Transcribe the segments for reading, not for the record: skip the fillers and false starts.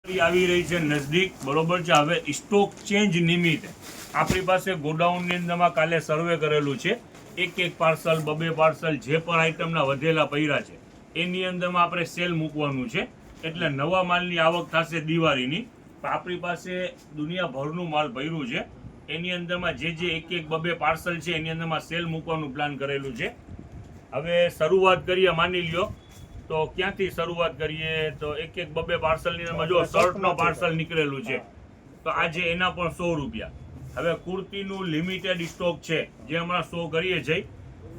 આવી રહી છે નજદીક, બરોબર છે। હવે સ્ટોક ચેન્જ નિમિત્તે આપણી પાસે ગોડાઉનની અંદરમાં કાલે સર્વે કરેલું છે। એક પાર્સલ, બબે પાર્સલ જે પણ આઈટમના વધેલા પૈરા છે એની અંદરમાં આપણે સેલ મૂકવાનું છે, એટલે નવા માલની આવક થશે દિવાળીની। આપણી પાસે દુનિયાભરનું માલ ભર્યું છે, એની અંદરમાં જે એક બબે પાર્સલ છે એની અંદરમાં સેલ મૂકવાનું પ્લાન કરેલું છે। હવે શરૂઆત કરીએ, માની લ્યો તો ક્યાંથી શરૂઆત કરીએ તો એક બબે પાર્સલની અંદર જો શર્ટનો પાર્સલ નીકળેલું છે તો આજે એના પણ 100 રૂપિયા। હવે કુર્તીનું લિમિટેડ સ્ટોક છે જે હમણાં શો કરીએ છીએ,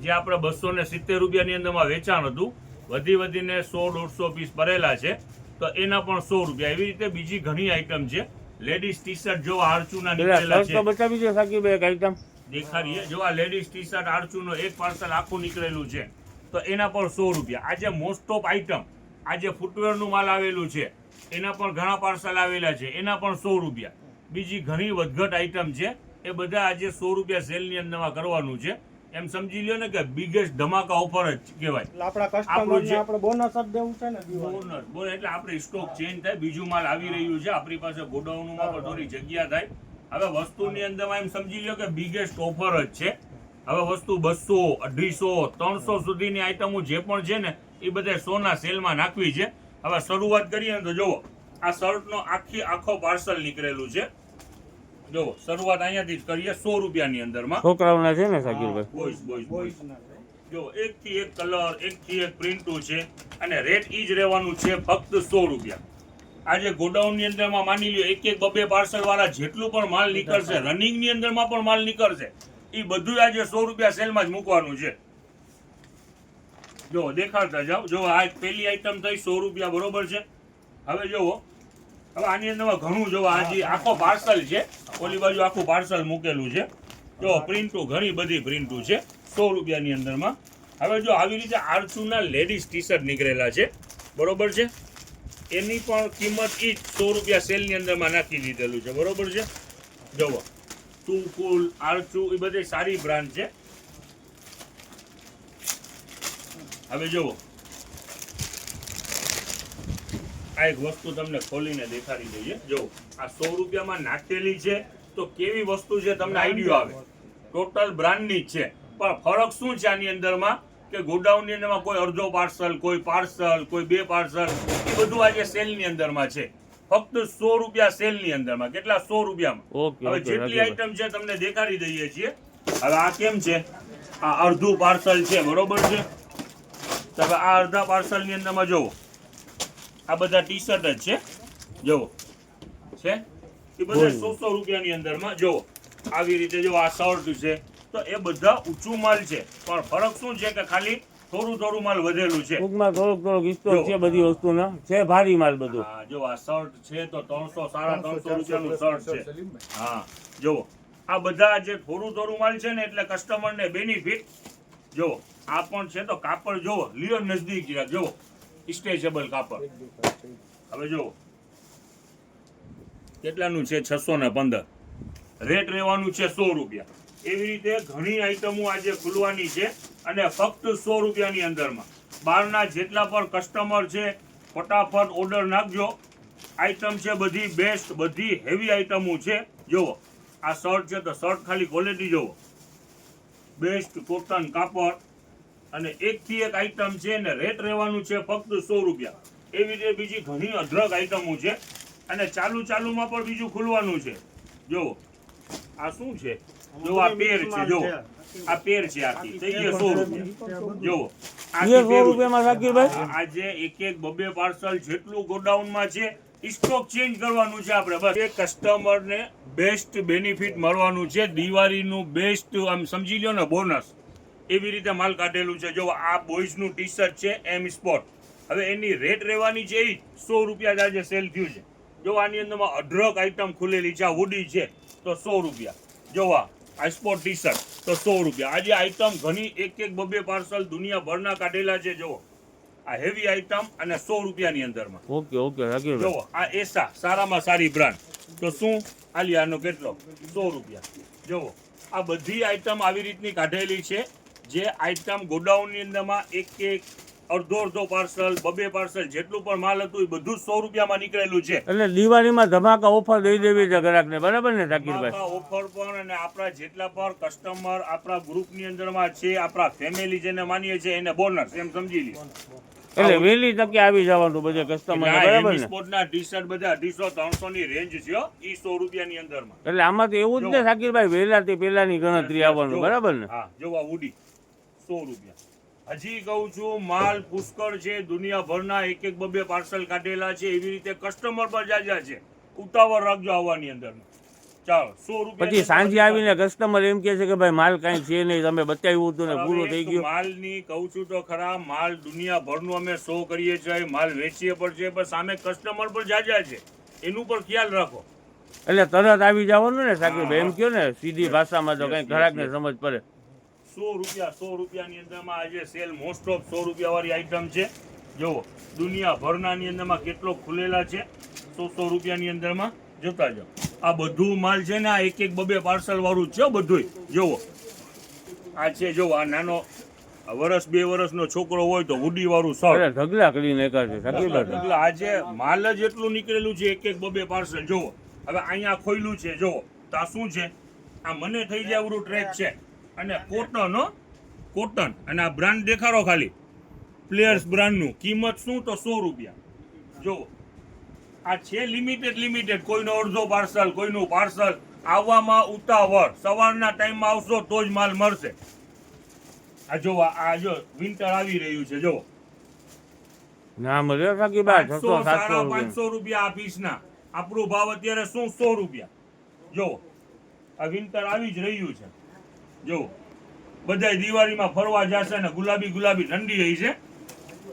જે આપણે 270 રૂપિયાની અંદરમાં વેચાણ હતું, વધીને 100-150 પીસ ભરેલા છે તો એના પણ 100 રૂપિયા। એવી રીતે બીજી ઘણી આઈટમ છે। લેડીઝ ટી શર્ટ જો આરચુના નીકળેલા છે, બતાવી દો સાકીબ એક આઈટમ દેખાડીએ। જો આ લેડીઝ ટી શર્ટ આરચુનો એક પાર્સલ આખું નીકળેલું છે તો એના પણ 100 રૂપિયા। આજે મોસ્ટ ઓફ આઈટમ, આજે ફૂટવેરનું માલ આવેલું છે એના પણ ઘણા પાર્સલ આવેલા છે, એના પણ 100 રૂપિયા। બીજી ઘણી વધઘટ આઈટમ છે, એ બધા આજે 100 રૂપિયા સેલની અંદરમાં કરવાનું છે। એમ સમજી લ્યો ને કે બિગેસ્ટ ધમાકા ઓફર જ કહેવાય। આપણા કસ્ટમરને આપણે બોનસ જ દેવું છે ને, બોનસ એટલે આપણે સ્ટોક ચેન્જ થાય, બીજું માલ આવી રહ્યું છે આપણી પાસે, ગોડાઉનમાં પણ થોડી જગ્યા થાય। હવે વસ્તુની અંદરમાં એમ સમજી લ્યો કે બિગેસ્ટ ઓફર જ છે। હવે વસ્તુ 200, 250, 300 સુધીની આઈટમો જે પણ છે ને એ બધા 100ના સેલમાં નાખવી છે। હવે શરૂઆત કરીએ ને તો જુઓ, આ શર્ટનો આખો પાર્સલ નીકળેલું છે। જો શરૂઆત અહીંયાથી જ કરીએ 100 રૂપિયાની અંદરમાં। છોકરાઓના છે ને સાકીરભાઈ, બોયસ જો એકથી એક કલર, એકથી એક પ્રિન્ટું છે, અને રેટ ઈ જ રહેવાનું છે ફક્ત 100 રૂપિયા। આજે ગોડાઉનની અંદરમાં માની લ્યો એક બબે પાર્સલ વાળા જેટલું પણ માલ નીકળશે, રનિંગની અંદરમાં પણ માલ નીકળશે, એ બધું આજે 100 રૂપિયા સેલમાં જ મૂકવાનું છે। જો દેખાડતા જાઓ, જો આ પહેલી આઈટમ થઈ 100 રૂપિયા, બરોબર છે। હવે જુઓ, હવે આની અંદરમાં ઘણું જોવા, આજે આખો પાર્સલ છે, ઓલી બાજુ આખું પાર્સલ મૂકેલું છે। જો પ્રિન્ટું, ઘણી બધી પ્રિન્ટું છે 100 રૂપિયાની અંદરમાં। હવે જો આવી રીતે આરચુના લેડીઝ ટી શર્ટ નીકળેલા છે, બરોબર છે, એની પણ કિંમત ઈ 100 રૂપિયા સેલની અંદરમાં નાખી દીધેલું છે, બરોબર છે। જુઓ ટુ કુલ, આરચુ, એ બધી સારી બ્રાન્ડ છે। હવે જુઓ, આ એક વસ્તુ તમને ખોલીને દેખાડી દઈએ। જો આ 100 રૂપિયામાં નાખેલી છે તો કેવી વસ્તુ છે તમને આઈડિયો આવે, ટોટલ બ્રાન્ડની જ છે। પણ ફરક શું છે આની અંદરમાં કે ગોડાઉનની અંદરમાં કોઈ અડધો પાર્સલ, કોઈ પાર્સલ, કોઈ 2 પાર્સલ, એ બધું આજે સેલની અંદરમાં છે, ફક્ત 100 રૂપિયા સેલની અંદરમાં। કેટલા? 100 રૂપિયામાં। હવે જેટલી આઈટમ છે તમને દેખાડી દઈએ છીએ। હવે આ કેમ છે, આ અડધું પાર્સલ છે, બરોબર છે। તો હવે આ અડધા પાર્સલની અંદરમાં જુઓ, આ બધા ટી શર્ટ જ છે, જુઓ છે, એ બધા 100 રૂપિયાની અંદરમાં। જુઓ આવી રીતે, જો આ શર્ટ છે તો એ બધા ઊંચું માલ છે, પણ ફરક શું છે કે ખાલી થોડું માલ વધેલું છે, ટૂંકમાં થોડોક સ્ટોક છે બધી વસ્તુનો, છે ભારી માલ બધું। હા જો આ શર્ટ છે તો 300, 350 રૂપિયાનું શર્ટ છે। હા જુઓ, આ બધા જે થોડું માલ છે ને એટલે કસ્ટમરને બેનિફિટ। જુઓ આ પણ છે તો કાપડ જુઓ, લિયો નજદીક જુઓ, સ્ટ્રેચેબલ કાપડ। હવે જુઓ કેટલાનું છે, 615, રેટ રહેવાનું છે 100 રૂપિયા। એવી રીતે ઘણી આઈટમો આજે ખુલવાની છે અને ફક્ત 100 રૂપિયાની અંદરમાં। બહારના જેટલા પણ કસ્ટમર છે ફટાફટ ઓર્ડર નાખજો। આઈટમ છે બધી બેસ્ટ, બધી હેવી આઈટમો છે। જુઓ આ શર્ટ છે તો શર્ટ ખાલી ક્વોલિટી જુઓ, બેસ્ટ કોટન કાપડ, અને એકથી એક આઈટમ છે ને રેટ રહેવાનું છે ફક્ત 100 રૂપિયા। એવી રીતે બીજી ઘણી અઢળક આઈટમો છે, અને ચાલુમાં પણ બીજું ખુલવાનું છે। જુઓ આ શું છે, જો આ પેર છે, જો આ પેર છે, આખી થઈ ગઈ 100 રૂપિયા। જુઓ આખી 100 રૂપિયામાં સાકીરભાઈ, આજે એક બબે પાર્સલ જેટલું ગોડાઉનમાં છે, સ્ટોક ચેન્જ કરવાનું છે આપણે, બસ એ કસ્ટમરને બેસ્ટ બેનિફિટ મળવાનું છે, દિવાળીનું બેસ્ટ આમ સમજી લો ને બોનસ, એવી રીતે માલ કાઢેલું છે। જો આ બોયઝનું ટી શર્ટ છે એમ સ્પોર્ટ, હવે એની રેટ રહેવાની છે એ 100 રૂપિયા આજે સેલ થયું છે। જો આની અંદરમાં અઢળક આઈટમ ખુલેલી છે, આ હુડી છે તો 100 રૂપિયા, જો આ સ્પોર્ટ ટી શર્ટ તો 100 રૂપિયા। આજે આઈટમ ઘણી એક બબે પાર્સલ દુનિયાભરના કાઢેલા છે। જો આ હેવી આઈટમ અને 100 રૂપિયાની અંદરમાં। ઓકે જો આ એસા સારામાં સારી બ્રાન્ડ તો શું આલિયાનો કેટલો, 100 રૂપિયા। જો આ બધી આઈટમ આવી રીતની કાઢેલી છે, જે આઈટમ ગોડાઉનની અંદરમાં એક અડધો પાર્સલ, 2 પાર્સલ જેટલું પણ માલ હતું એ બધું 100 રૂપિયામાં નીકળેલું છે. એટલે દિવાળીમાં ધમાકા ઓફર દઈ દેવી છે ગ્રાહકને, બરાબર ને શાકીરભાઈ? ધમાકા ઓફર પણ અને આપણા જેટલા પણ કસ્ટમર આપણા ગ્રુપની અંદરમાં છે, આપણા ફેમિલી જેને માનીએ છીએ એને બોનસ એમ સમજી લ્યો. એટલે વહેલી તકે આવી જવાનું બધે કસ્ટમર, બરાબર ને? સ્પોર્ટના ટી-શર્ટ બધા 250-300 ની રેન્જ છે હો, ઈ 100 રૂપિયાની અંદરમાં. એટલે આમાં તો એવું જ ને શાકીરભાઈ, વહેલાથી પહેલાની ગણતરી આવવાનું, બરાબર ને? હા, જોવા ઉડી 100 રૂપિયા. હજી કહું છું, માલ પુષ્કળ છે, દુનિયાભરના 1-2 પાર્સલ કાઢેલા છે, એવી રીતે કસ્ટમર પર જાજા છે. ઉતાવળ રાખજો આવવાની અંદરમાં. ચાલો 100 રૂપિયા. પછી સાંજે આવીને કસ્ટમર એમ કહે છે કે ભાઈ માલ કાંઈ છે નહીં, તમે બતાવ્યું હતું ને પૂરું થઈ ગયું. માલની કહું છું તો ખરા, માલ દુનિયાભરનું અમે શો કરીએ છીએ, માલ વેચીએ પણ છે, પણ સામે કસ્ટમર પર જાજા છે, એનું પણ ખ્યાલ રાખો. એટલે તરત આવી જવાનું ને શાકીરભાઈ, એમ કહો ને સીધી ભાષામાં, તો કંઈ ગ્રાહકને સમજ પડે. 100 રૂપિયાની અંદરમાં આજે સેલ મોસ્ટ ઓફ 100 રૂપિયા વાળી આઈટમ છે. જુઓ દુનિયાભરનાની અંદરમાં કેટલો ખુલેલા છે, 100 રૂપિયાની અંદરમાં જોતા જાઓ. આ બધું માલ છે ને, આ 1-2 પાર્સલ વાળું છે બધું. જુઓ આ છે, જુઓ આ નાનો વર્ષ 2 વર્ષનો છોકરો હોય તો હુડી વાળું શર્ટ ઢગલા કરીને એકાદ શાકીરભાઈ. એટલે આજે માલ જ એટલું નીકળેલું છે, 1-2 પાર્સલ. જુઓ હવે અહીંયા ખોયલું છે, જુઓ તો આ શું છે, આ મને થઈ જાય એવું ટ્રેક છે, અને કોટન અને આ બ્રાન્ડ દેખાડો ખાલી, પ્લેયર્સ બ્રાન્ડનું. કિંમત શું તો 100 રૂપિયા. જો આ છે લિમિટેડ, કોઈનો અડધો પાર્સલ, કોઈનું પાર્સલ. આવવામાં ઉતાવળ, સવારના ટાઈમમાં આવશો તો જ માલ મળશે. આ જો આ જો વિન્ટર આવી રહ્યું છે, જો ના મળે શાકીરભાઈ, 500 રૂપિયા આ પીસના. આપણું ભાવ અત્યારે શું 100 રૂપિયા. જો આ વિન્ટર આવી જ રહ્યું છે. જો બધાય દિવાળીમાં ફરવા જશે ને ગુલાબી ઠંડી રહી છે.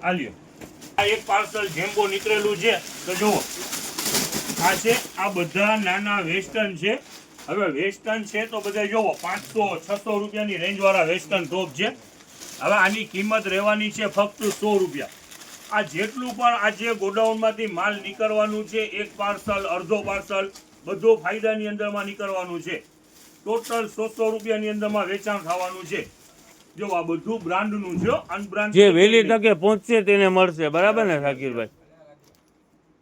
આલ્યો આ એક પાર્સલ જેમ્બો નીકળેલું છે, તો જુઓ આ છે, આ બધા નાના વેસ્ટર્ન છે. હવે વેસ્ટર્ન છે તો બધા જોવો 500-600 રૂપિયાની રેન્જ વાળા વેસ્ટર્ન ટોપ છે. હવે આની કિંમત રહેવાની છે ફક્ત 100 રૂપિયા. આ જેટલું પણ આજે ગોડાઉનમાંથી માલ નીકળવાનું છે, એક પાર્સલ, અડધો પાર્સલ, બધું ફાયદાની અંદરમાં નીકળવાનું છે. ટોટલ 100 રૂપિયાની અંદરમાં વેચાણ થવાનું છે. જો આ બધું બ્રાન્ડનું છે, અનબ્રાન્ડ જે વહેલી તકે પહોંચશે તેને મળશે, બરાબર ને શાકીરભાઈ?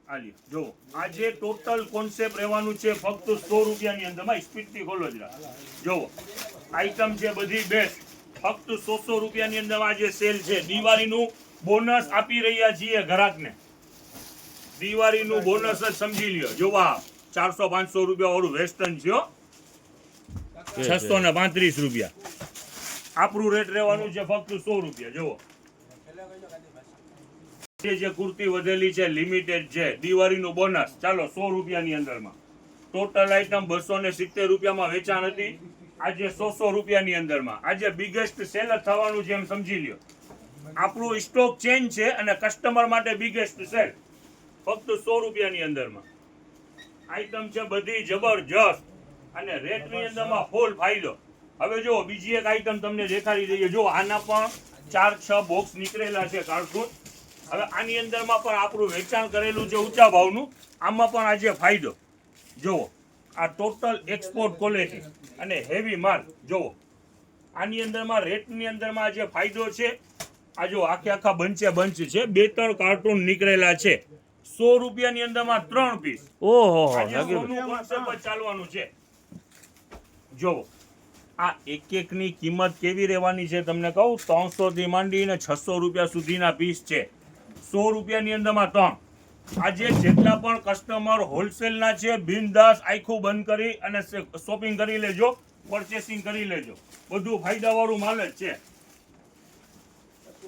આલી જો આજે ટોટલ કોન્સેપ્ટ રહેવાનું છે ફક્ત 100 રૂપિયાની અંદરમાં. સ્પીડથી ખોલો જરા. જો આઈટમ છે બધી બેસ્ટ, ફક્ત 100 રૂપિયાની અંદર આજે સેલ છે. દિવાળીનું બોનસ આપી રહ્યા છીએ ગ્રાહકને. દિવાળીનું બોનસ જ સમજી લ્યો. જો આ 400-500 રૂપિયા વાળું વેસ્ટર્ન છે, 635 રૂપિયા. આપણું રેટ રહેવાનું છે ફક્ત 100 રૂપિયા. જુઓ જે કુર્તી વધેલી છે, લિમિટેડ છે, દિવાળીનું બોનસ. ચાલો 100 રૂપિયાની અંદરમાં. ટોટલ આઈટમ 270 રૂપિયામાં વેચાણ હતી, આજે 100 રૂપિયાની અંદરમાં. આજે બિગેસ્ટ સેલ થવાનું છે એમ સમજી લ્યો. આપણું સ્ટોક ચેન્જ છે અને કસ્ટમર માટે બિગેસ્ટ સેલ ફક્ત 100 રૂપિયાની અંદરમાં. આઈટમ છે બધી જબરજસ્ત અને રેટની અંદરમાં ફૂલ ફાયદો. હવે જો બીજી એક આઈટમ તમને દેખાડી દઈએ. જો આના પણ 4-6 બોક્સ નીકળેલા છે કાર્ટૂન. હવે આની અંદરમાં પણ આપણું વેચાણ કરેલું છે ઊંચા ભાવનું. આમાં પણ આજે ફાયદો. જુઓ આ ટોટલ એક્સપોર્ટ ક્વોલિટી અને હેવી માલ. જુઓ આની અંદરમાં રેટની અંદરમાં આજે ફાયદો છે. આ જો આખા બંચ છે, 2-3 કાર્ટૂન નીકળેલા છે. 100 રૂપિયાની અંદરમાં 3 પીસ. ઓહો, ચાલવાનું છે. જો આ એકની કિંમત કેવી રહેવાની છે તમને કહું. 300 થી માંડીને 600 રૂપિયા સુધીના પીસ છે. 100 રૂપિયાની અંદરમાં 3. આજે જેટલા પણ કસ્ટમર હોલસેલના છે, બિનદાસ આખું બંધ કરી અને શોપિંગ કરી લેજો, પરચેસિંગ કરી લેજો. બધું ફાયદાવાળું માલ જ છે.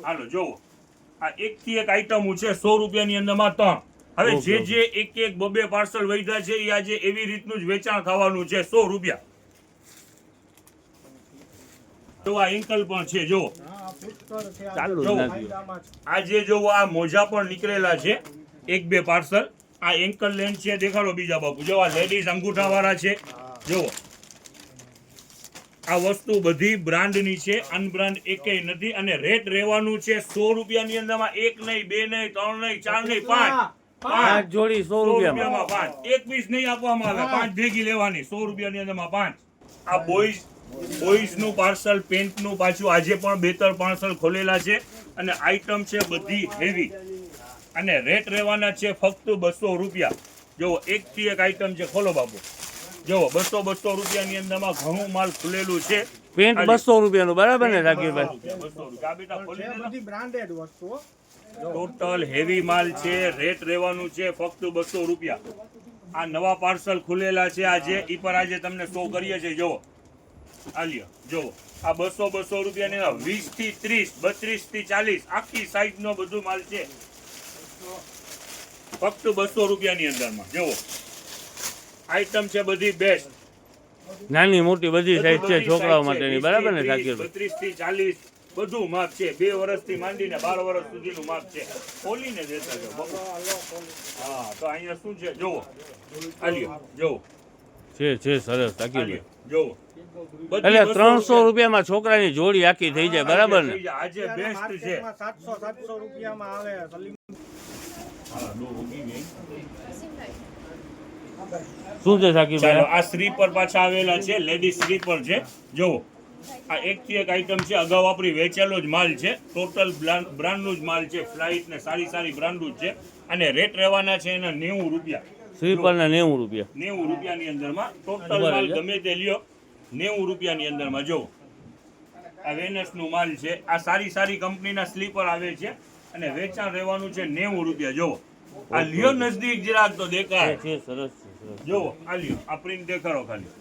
હાલો જોવો આ એકથી એક આઈટમો છે 100 રૂપિયાની અંદરમાં 3. હવે જે 1-2 પાર્સલ વધ્યા છે એ આજે એવી રીતનું જ વેચાણ થવાનું છે 100 રૂપિયા. તો આ એન્કલ પણ છે. જો આજે જો આ મોજા પણ નીકળેલા છે, 1-2 પાર્સલ. આ એન્કલ લેન્થ છે, દેખાડો બીજા બાપુ. જો આ લેડીઝ અંગૂઠા વાળા છે. જો આ વસ્તુ બધી બ્રાન્ડની છે, અનબ્રાન્ડ એકેય નથી. અને રેટ રહેવાનું છે 100 રૂપિયાની અંદરમાં. 1 નહીં, 2 નહીં, 3 નહીં, 4 નહીં, 5 જોડી 100 રૂપિયામાં. 5 એક પીસ નહીં આપવામાં આવે, 5 ભેગી લેવાની. 100 રૂપિયાની અંદરમાં 5. આ બોઈઝ નું પાર્સલ, પેન્ટ નું પાછું આજે પણ 2-3 પાર્સલ ખોલેલા છે. અને આઈટમ છે બધી હેવી અને રેટ રહેવાના છે ફક્ત 200 રૂપિયા. જુઓ એકથી એક આઈટમ છે, ખોલો બાબુ. જુઓ 200 રૂપિયાની અંદરમાં ઘણું માલ ખુલેલું છે. પેન્ટ 200 રૂપિયાનું બરાબર ને ઝાકીરભાઈ? 200 રૂપિયા. આ બેટા ખોલી દે. બધી બ્રાન્ડેડ વસ્તુઓ ટોટલ હેવી માલ છે. રેટ રહેવાનું છે ફક્ત 200 રૂપિયા. આ નવા પાર્સલ ખુલેલા છે આજે, ઈ પર આજે તમને શો કરીએ છીએ. જુઓ આ લ્યો, જુઓ આ 200 રૂપિયાની 20 થી 30, 32 થી 40 આખી સાઈઝ નો બધું માલ છે ફક્ત 200 રૂપિયાની અંદરમાં. જુઓ આઈટમ છે બધી બેસ્ટ, નાની મોટી બધી સાઈઝ છે છોકરાઓ માટેની, બરાબર ને ઝાકીરભાઈ? 32 થી 40 બધું માપ છે. 2 વર્ષથી માંડીને 12 વર્ષ સુધીનું માપ છે. ખોલીને દેતા જાઓ. હા તો અહીંયા શું છે જુઓ, આ લ્યો જુઓ, છે સરસ ઝાકીરભાઈ. જુઓ એટલે 300 રૂપિયામાં છોકરાની જોડી આખી થઈ જાય, બરાબર ને? આજે બેસ્ટ છે. માર્કેટમાં 700 રૂપિયામાં આવે. સલીમ શું છે ઝાકીરભાઈ? ચાલો આ સ્લીપર પાછા આવેલા છે, લેડીઝ સ્લીપર છે. જુઓ આ એકથી એક આઈટમ છે. અગાઉ આપણી વેચેલો જ માલ છે. ટોટલ બ્રાન્ડનું જ માલ છે. ફ્લાઇટ ને સારી બ્રાન્ડનું જ છે. અને રેટ રહેવાના છે એના 90 રૂપિયા. સ્લીપરના 90 રૂપિયા. 90 રૂપિયાની અંદરમાં ટોટલ માલ ગમે તે લ્યો 90 રૂપિયાની અંદરમાં. જો આ વેનસનું માલ છે. આ સારી કંપનીના સ્લીપર આવે છે અને વેચાણ રહેવાનું છે 90 રૂપિયા. જો આ લ્યો નજદીક જરાક તો દેખાય. છે સરસ. જો આ લ્યો, આ પ્રિન્ટ દેખાડો ખાલી.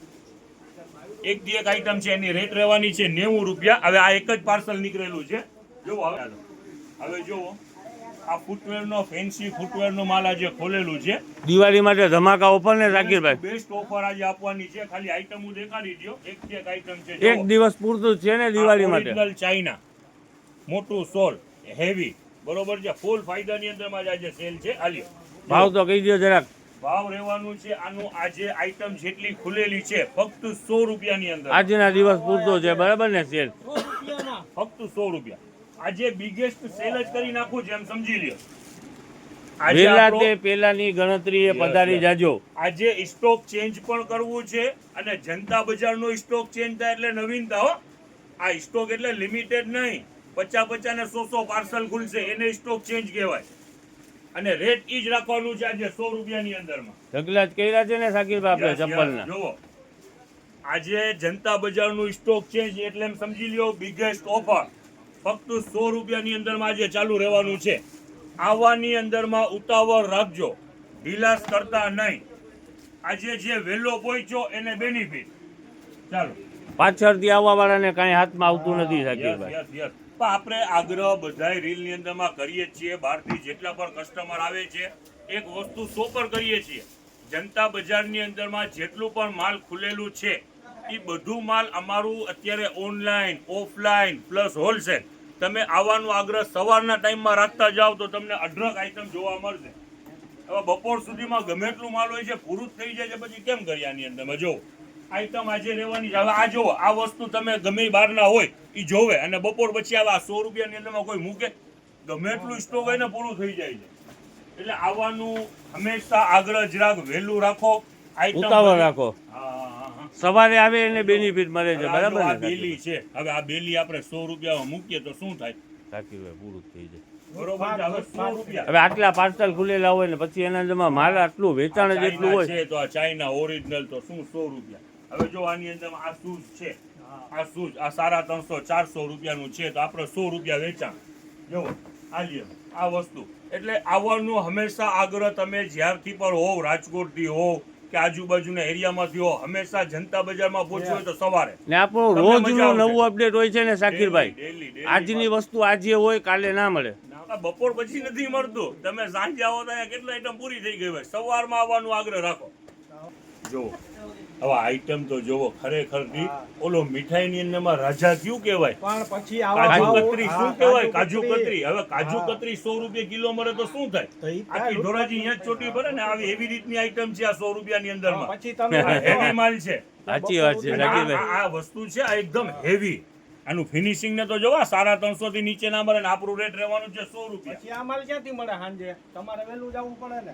એક દી એક આઈટમ છે, એની રેટ રહેવાની છે 90 રૂપિયા. હવે આ એક જ પાર્સલ નીકળેલું છે. જો હવે જુઓ આ ફૂટવેર નો ફેન્સી ફૂટવેર નો માલ આજે ખોલેલું છે. દિવાળી માટે ધમાકા ઓફર ને ઝાકીરભાઈ? બેસ્ટ ઓફર આજે આપવાની છે. ખાલી આઈટમ હું દેખાડી દો. એકથી એક આઈટમ છે. એક દિવસ પૂરતું જ છે ને દિવાળી માટે? ઓરિજિનલ ચાઇના મોટું સોલ હેવી, બરોબર છે. ફૂલ ફાયદાની અંદરમાં જ આજે સેલ છે. આલ્યો ભાવ તો કહી દો જરાક. ભાવ રહેવાનું છે આનું આજે આઈટમ જેટલી ખુલેલી છે ફક્ત 100 રૂપિયાની અંદર. આજના દિવસ પૂરતો છે, બરાબર ને? સેલ ફક્ત 100 રૂપિયા. આજે બિગેસ્ટ સેલ જ કરી નાખું છે એમ સમજી લ્યો. વેલા તે પેલાની ગણતરી એ પધારી જાજો. આજે સ્ટોક ચેન્જ પણ કરવું છે અને જનતા બજારનો સ્ટોક ચેન્જ થાય એટલે નવીનતા હો. આ સ્ટોક એટલે લિમિટેડ નહીં. 50 ને 100 પાર્સલ ખુલશે એને સ્ટોક ચેન્જ કહેવાય. અને રેટ ઈ જ રાખવાનું છે આજે 100 રૂપિયાની અંદરમાં. ઢગલા જ કર્યા છે ને ઝાકીરભાઈ આપણે ચપ્પલના? જુઓ આજે જનતા બજારનું સ્ટોક ચેન્જ એટલે એમ સમજી લ્યો બિગેસ્ટ ઓફર ફક્ત 100 રૂપિયાની અંદરમાં આજે ચાલુ રહેવાનું છે. આવવાની અંદરમાં ઉતાવળ રાખજો, ઢીલાસ કરતા નહીં. આજે જે વહેલો પહોંચ્યો એને બેનિફિટ. ચાલો પાછળથી આવવા વાળાને કાંઈ હાથમાં આવતું નથી ઝાકીરભાઈ. યસ. પણ આપણે આગ્રહ બધાય રીલની અંદરમાં કરીએ જ છીએ. બહારથી જેટલા પણ કસ્ટમર આવે છે એક વસ્તુ સો પર કરીએ છીએ. જનતા બજારની અંદરમાં જેટલું પણ માલ ખુલેલું છે એ બધું માલ અમારું અત્યારે ઓનલાઈન ઓફલાઈન પ્લસ હોલસેલ. તમે આવવાનો આગ્રહ સવારના ટાઈમમાં રાખતા જાઓ તો તમને અઢળક આઈટમ જોવા મળશે. હવે બપોર સુધીમાં ગમે એટલું માલ હોય છે, પૂરું જ થઈ જાય છે, પછી કેમ કરીએ આની અંદરમાં? જો આઈટમ આજે રહેવાની છે. હવે આ જો આ વસ્તુ તમે ગમે બહારના હોય એ જોવે અને બપોર પછી આવે. આ 100 રૂપિયાની અંદરમાં કોઈ મૂકે? ગમે એટલું સ્ટોક હોય ને પૂરું થઈ જાય છે. એટલે આવવાનું હંમેશા આગ્રહ જરાક વહેલું રાખો. ઉતાવળ રાખો. હા. સવારે આવે એને બેનિફિટ મળે છે, બરાબર આ ને? બેલી છે. હવે આ બેલી આપણે 100 રૂપિયામાં મૂકીએ તો શું થાય? ઝાકીરભાઈ પૂરું થઈ જાય. બરોબર છે. હવે 100 રૂપિયા હવે આટલા પાર્સલ ખુલેલા હોય ને પછી એના અંદરમાં માલ આટલું વેચાણ જ એટલું હોય. છે તો આ ચાઇના ઓરિજિનલ તો શું 100 રૂપિયા. હવે જો આની અંદરમાં આ શૂઝ છે, આ શૂઝ આ 350 400 રૂપિયાનું છે તો આપણે 100 રૂપિયા વેચાણ. જો આ લ્યો આ વસ્તુ. એટલે આવવાનું હંમેશા આગ્રહ તમે જ્યારથી પણ હોવ, રાજકોટથી હોવ કે આજુબાજુના એરિયામાંથી હો, હંમેશા જનતા બજારમાં પહોંચ્યું હોય તો સવારે. ને આપણું તમને મજા રોજનું આવશે. નવું અપડેટ હોય છે ને ઝાકીરભાઈ? Daily. આજની વસ્તુ આજે હોય કાલે ના મળે. આ બપોર પછી નથી મળતું. તમે સાંજે આવો તો કેટલા આઈટમ પૂરી થઈ ગઈ હોય. સવારમાં આવવાનું આગ્રહ રાખો. જો હવે આઈટમ તો જોવો ખરેખર ઓલો મીઠાઈની અંદરમાં રાજા ક્યું કહેવાય? પણ પછી કાજુ કતરી શું કહેવાય? કાજુ કતરી. હવે કાજુ કતરી 100 રૂપિયા કિલો મળે તો શું થાય? આખી ધોરાજી અહીંયા જ ચોટી ભરે ને. આવી એવી રીતની આઈટમ છે આ 100 રૂપિયાની અંદરમાં. પછી તમે હેવી માલ છે. સાચી વાત છે અને ઝાકીરભાઈ. આ વસ્તુ છે આ એકદમ હેવી. આનું ફિનિશિંગ ને તો જોવા 350 થી નીચે ના મળે ને આપણું રેટ રહેવાનું છે 100 રૂપિયા. પછી આ માલ ક્યાંથી મળે સાંજે? તમારે વહેલું જવું પડે ને.